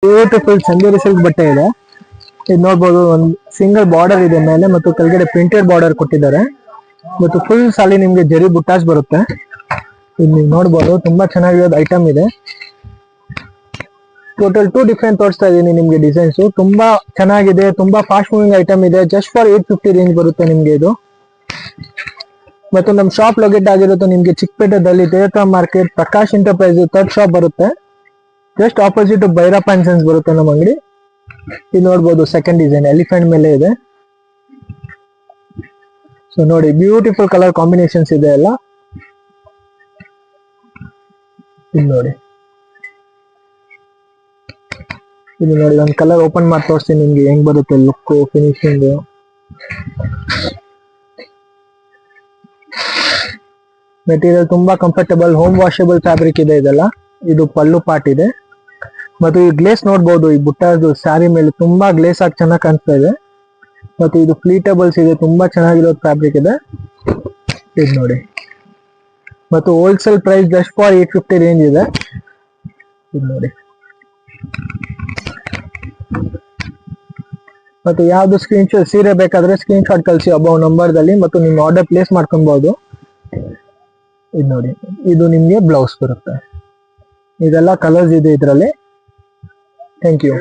Beautiful Chanderi silk ಬಟ್ಟೆ ಇದೆ. ಇದು ನೋಡ್ಬೋದು, ಒಂದು ಸಿಂಗಲ್ ಬಾರ್ಡರ್ ಇದೆ ಮೇಲೆ ಮತ್ತು ಕೆಳಗಡೆ ಪ್ರಿಂಟೆಡ್ ಬಾರ್ಡರ್ ಕೊಟ್ಟಿದ್ದಾರೆ ಮತ್ತು ಫುಲ್ ಸಾಲಿ ನಿಮ್ಗೆ ಜರಿ ಬುಟ್ಟಾಸ್ ಬರುತ್ತೆ. ಇಲ್ಲಿ ನೋಡ್ಬೋದು ತುಂಬಾ ಚೆನ್ನಾಗಿರೋದು ಐಟಮ್ ಇದೆ. ಟೋಟಲ್ 2 ಡಿಫ್ರೆಂಟ್ ತೋರಿಸ್ತಾ ಇದೀನಿ ನಿಮ್ಗೆ ಡಿಸೈನ್ಸ್. ತುಂಬಾ ಚೆನ್ನಾಗಿದೆ, ತುಂಬಾ ಫಾಸ್ಟ್ ಮೂವಿಂಗ್ ಐಟಮ್ ಇದೆ. ಜಸ್ಟ್ ಫಾರ್ 850 ರೇಂಜ್ ಬರುತ್ತೆ ನಿಮ್ಗೆ ಇದು. ಮತ್ತು ನಮ್ಮ ಶಾಪ್ ಲೊಕೇಟ್ ಆಗಿರುತ್ತೆ ನಿಮ್ಗೆ ಚಿಕ್ಕಪೇಟೆದಲ್ಲಿ Devata market Prakash enterprise 3rd shop ಬರುತ್ತೆ. Just opposite Bhairappa and sons ಬರುತ್ತೆ ನಮ್ಮ ಅಂಗಡಿ. ಇದು ನೋಡ್ಬೋದು ಸೆಕೆಂಡ್ ಡಿಸೈನ್ ಎಲಿಫೆಂಟ್ ಮೇಲೆ ಇದೆ. ಸೊ ನೋಡಿ, ಬ್ಯೂಟಿಫುಲ್ ಕಲರ್ ಕಾಂಬಿನೇಷನ್ಸ್ ಇದೆ ಎಲ್ಲ. ಇದು ನೋಡಿ, ಒಂದು ಕಲರ್ ಓಪನ್ ಮಾಡಿ ತೋರಿಸ್ತೀನಿ ನಿಮ್ಗೆ ಹೆಂಗ್ ಬರುತ್ತೆ ಲುಕ್ ಫಿನಿಶಿಂಗ್. ಮೆಟೀರಿಯಲ್ ತುಂಬಾ ಕಂಫರ್ಟಬಲ್, ಹೋಮ್ ವಾಷಬಲ್ ಫ್ಯಾಬ್ರಿಕ್ ಇದೆ ಇದೆಲ್ಲ. ಇದು ಪಲ್ಲು ಪಾರ್ಟ್ ಇದೆ ಮತ್ತು ಈ ಗ್ಲೇಸ್ ನೋಡ್ಬೋದು, ಈ ಬುಟ್ಟಾದು ಸ್ಯಾರಿ ಮೇಲೆ ತುಂಬಾ ಗ್ಲೇಸ್ ಆಗಿ ಚೆನ್ನಾಗಿ ಕಾಣಿಸ್ತಾ ಇದೆ. ಮತ್ತು ಇದು ಫ್ಲೀಟೇಬಲ್ಸ್ ಇದೆ, ತುಂಬಾ ಚೆನ್ನಾಗಿರೋದು ಫ್ಯಾಬ್ರಿಕ್ ಇದೆ. ಇದು ನೋಡಿ, ಮತ್ತು wholesale price just for 850 range ಇದೆ. ಇದು ನೋಡಿ, ಮತ್ತು ಯಾವ್ದು ಸೀರೆ ಬೇಕಾದ್ರೆ ಸ್ಕ್ರೀನ್ ಶಾಟ್ ಕಳಿಸಿ ಅಬೌವ್ ನಂಬರ್ದಲ್ಲಿ ಮತ್ತು ನಿಮ್ಮ ಆರ್ಡರ್ ಪ್ಲೇಸ್ ಮಾಡ್ಕೊಬಹುದು. ಇದು ನೋಡಿ, ಇದು ನಿಮ್ಗೆ ಬ್ಲೌಸ್ ಬರುತ್ತೆ. ಇದೆಲ್ಲ ಕಲರ್ಸ್ ಇದೆ ಇದರಲ್ಲಿ. Thank you.